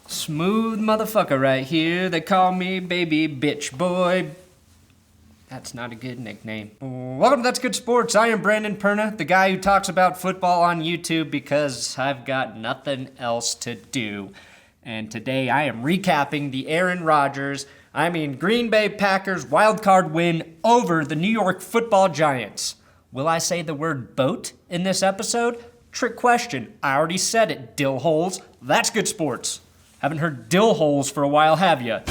Smooth motherfucker right here. They call me baby bitch boy. That's not a good nickname. Welcome to That's Good Sports. I am Brandon Perna, the guy who talks about football on YouTube because I've got nothing else to do. And today I am recapping the Aaron Rodgers, Green Bay Packers wildcard win over the New York Football Giants. Will I say the word boat in this episode? Trick question. I already said it, dill holes. That's Good Sports. Haven't heard dill holes for a while, have ya?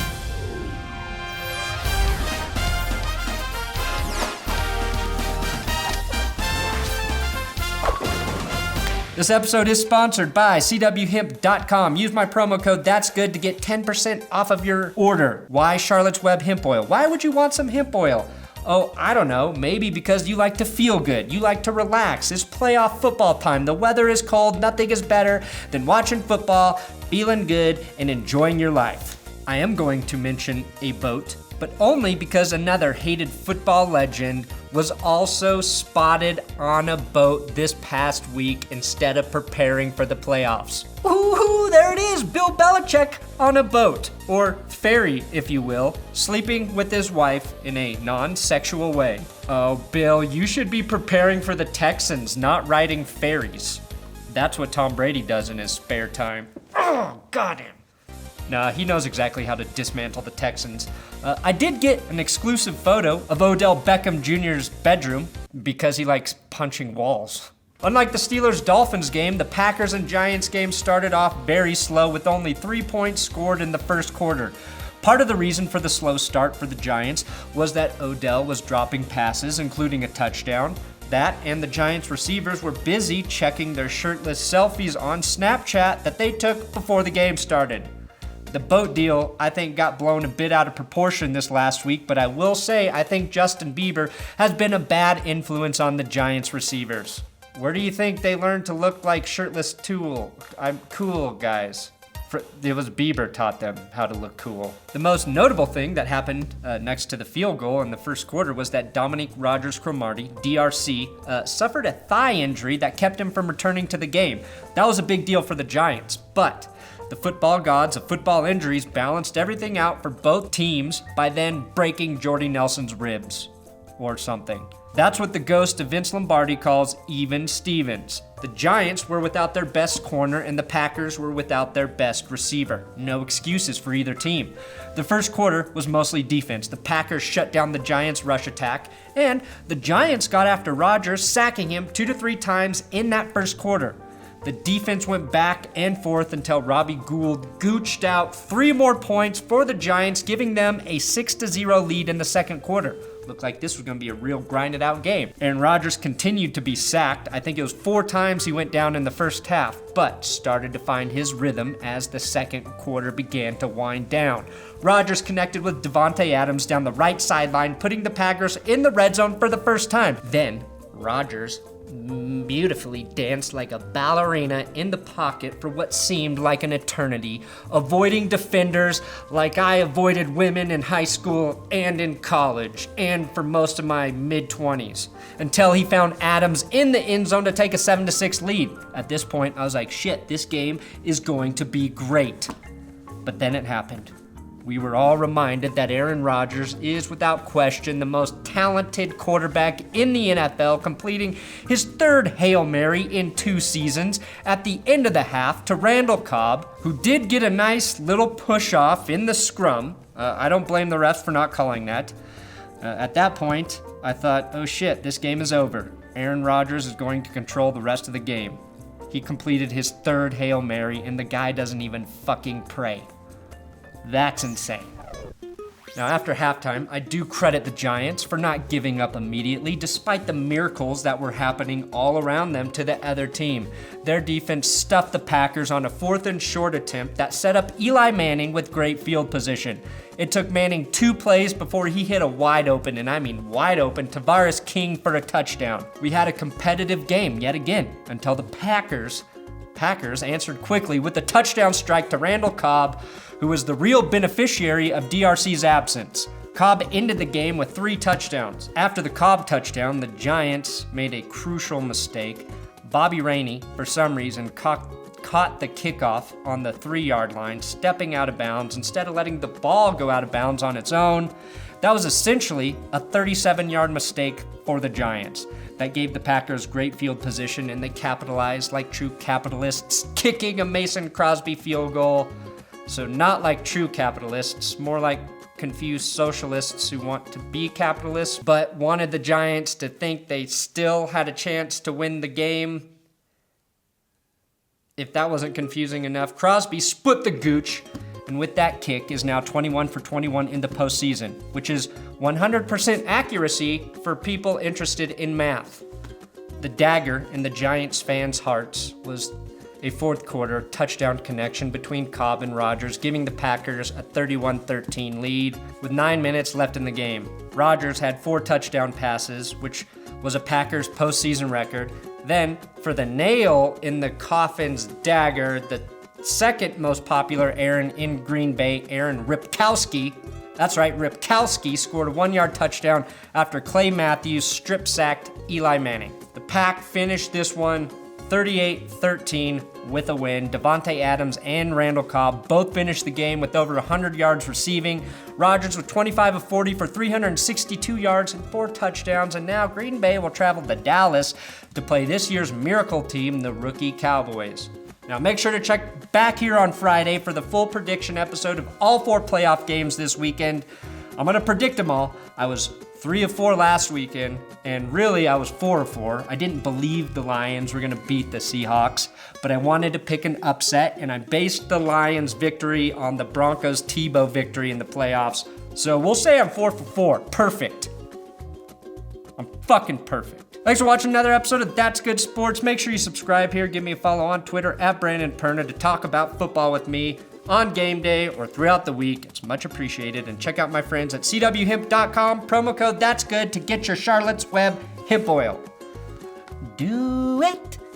This episode is sponsored by CWHemp.com. Use my promo code That's Good to get 10% off of your order. Why Charlotte's Web hemp oil? Why would you want some hemp oil? Oh, I don't know. Maybe because you like to feel good. You like to relax. It's playoff football time. The weather is cold. Nothing is better than watching football, feeling good, and enjoying your life. I am going to mention a boat, but only because another hated football legend was also spotted on a boat this past week instead of preparing for the playoffs. Ooh, there it is, Bill Belichick on a boat, or ferry, if you will, sleeping with his wife in a non-sexual way. Oh, Bill, you should be preparing for the Texans, not riding ferries. That's what Tom Brady does in his spare time. Oh, goddamn. Nah, he knows exactly how to dismantle the Texans. I did get an exclusive photo of Odell Beckham Jr.'s bedroom because he likes punching walls. Unlike the Steelers-Dolphins game, the Packers and Giants game started off very slow with only 3 points scored in the first quarter. Part of the reason for the slow start for the Giants was that Odell was dropping passes, including a touchdown. That and the Giants receivers were busy checking their shirtless selfies on Snapchat that they took before the game started. The boat deal, I think, got blown a bit out of proportion this last week, but I will say I think Justin Bieber has been a bad influence on the Giants receivers. Where do you think they learned to look like shirtless Tool? I'm cool, guys. It was Bieber taught them how to look cool. The most notable thing that happened next to the field goal in the first quarter was that Dominique Rodgers-Cromartie, DRC, suffered a thigh injury that kept him from returning to the game. That was a big deal for the Giants, but the football gods of football injuries balanced everything out for both teams by then breaking Jordy Nelson's ribs, or something. That's what the ghost of Vince Lombardi calls even Stevens. The Giants were without their best corner and the Packers were without their best receiver. No excuses for either team. The first quarter was mostly defense. The Packers shut down the Giants' rush attack, and the Giants got after Rodgers, sacking him 2 to 3 times in that first quarter. The defense went back and forth until Robbie Gould gooched out 3 more points for the Giants, giving them a 6-0 lead in the second quarter. Looked like this was going to be a real grinded out game. Aaron Rodgers continued to be sacked. I think it was 4 times he went down in the first half, but started to find his rhythm as the second quarter began to wind down. Rodgers connected with Devontae Adams down the right sideline, putting the Packers in the red zone for the first time. Then Rodgers beautifully danced like a ballerina in the pocket for what seemed like an eternity, avoiding defenders like I avoided women in high school and in college, and for most of my mid-20s, until he found Adams in the end zone to take a 7-6 lead. At this point, I was like, shit, this game is going to be great. But then it happened. We were all reminded that Aaron Rodgers is without question the most talented quarterback in the NFL, completing his 3rd Hail Mary in 2 seasons at the end of the half to Randall Cobb, who did get a nice little push-off in the scrum. I don't blame the refs for not calling that. At that point, I thought, oh shit, this game is over. Aaron Rodgers is going to control the rest of the game. He completed his 3rd Hail Mary, and the guy doesn't even fucking pray. That's insane. Now, after halftime, I do credit the Giants for not giving up immediately, despite the miracles that were happening all around them to the other team. Their defense stuffed the Packers on a 4th and short attempt that set up Eli Manning with great field position. It took Manning 2 plays before he hit a wide open, and I mean wide open, Tavares King for a touchdown. We had a competitive game yet again until the Packers answered quickly with a touchdown strike to Randall Cobb, who was the real beneficiary of DRC's absence. Cobb ended the game with 3 touchdowns. After the Cobb touchdown, the Giants made a crucial mistake. Bobby Rainey, for some reason, caught the kickoff on the 3-yard line, stepping out of bounds instead of letting the ball go out of bounds on its own. That was essentially a 37-yard mistake for the Giants. That gave the Packers great field position, and they capitalized like true capitalists, kicking a Mason Crosby field goal. So not like true capitalists, more like confused socialists who want to be capitalists, but wanted the Giants to think they still had a chance to win the game. If that wasn't confusing enough, Crosby split the gooch, and with that kick is now 21 for 21 in the postseason, which is 100% accuracy for people interested in math. The dagger in the Giants fans' hearts was a fourth quarter touchdown connection between Cobb and Rodgers, giving the Packers a 31-13 lead with 9 minutes left in the game. Rodgers had 4 touchdown passes, which was a Packers postseason record. Then, for the nail in the coffin's dagger, the second most popular Aaron in Green Bay, Aaron Ripkowski, that's right, Ripkowski scored a 1-yard touchdown after Clay Matthews strip-sacked Eli Manning. The Pack finished this one 38-13 with a win. Devontae Adams and Randall Cobb both finished the game with over 100 yards receiving. Rodgers with 25 of 40 for 362 yards and 4 touchdowns. And now Green Bay will travel to Dallas to play this year's miracle team, the rookie Cowboys. Now make sure to check back here on Friday for the full prediction episode of all 4 playoff games this weekend. I'm going to predict them all. I was 3 of 4 last weekend, and really I was 4 of 4. I didn't believe the Lions were going to beat the Seahawks, but I wanted to pick an upset, and I based the Lions' victory on the Broncos' Tebow victory in the playoffs. So we'll say I'm 4 for 4. Perfect. I'm fucking perfect. Thanks for watching another episode of That's Good Sports. Make sure you subscribe here. Give me a follow on Twitter at Brandon Perna to talk about football with me on game day or throughout the week. It's much appreciated. And check out my friends at CWHemp.com. Promo code That's Good to get your Charlotte's Web hemp oil. Do it.